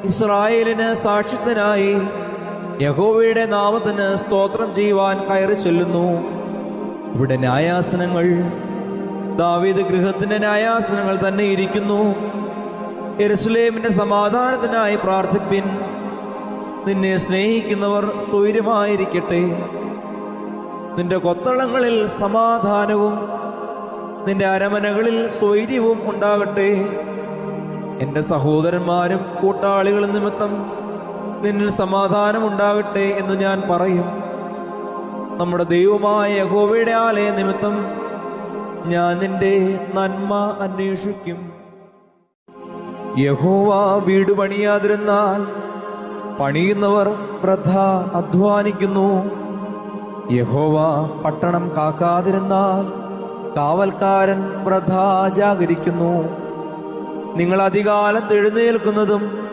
ഇസ്രായേലിന് സാക്ഷ്യത്തിനായി യഹോവയുടെ നാമത്തിന് സ്തോത്രം ചെയ്യുവാൻ കയറി ചൊല്ലുന്നു. ഇവിടെ ന്യായാസനങ്ങൾ, ദാവീദ് ഗൃഹത്തിന്റെ ന്യായാസനങ്ങൾ തന്നെ ഇരിക്കുന്നു. യെരൂശലേമിന്റെ സമാധാനത്തിനായി പ്രാർത്ഥിപ്പിൻ. നിന്നെ സ്നേഹിക്കുന്നവർ സ്വൈര്യമായിരിക്കട്ടെ. നിന്റെ കൊത്തളങ്ങളിൽ സമാധാനവും നിന്റെ അരമനകളിൽ സ്വൈര്യവും ഉണ്ടാകട്ടെ. എന്റെ സഹോദരന്മാരും കൂട്ടാളികളും നിമിത്തം നിന്നിൽ സമാധാനം ഉണ്ടാകട്ടെ എന്ന് ഞാൻ പറയും. നമ്മുടെ ദൈവമായ യഹോവയുടെ ആലയ നിമിത്തം ഞാൻ നിന്റെ നന്മ അന്വേഷിക്കും. യഹോവ വീട് പണിയാതിരുന്നാൽ പണിയുന്നവർ വൃഥ അധ്വാനിക്കുന്നു. യഹോവ പട്ടണം കാക്കാതിരുന്നാൽ കാവൽക്കാരൻ വൃഥ ജാഗരിക്കുന്നു. നിങ്ങൾ അധികാലത്ത് എഴുന്നേൽക്കുന്നതും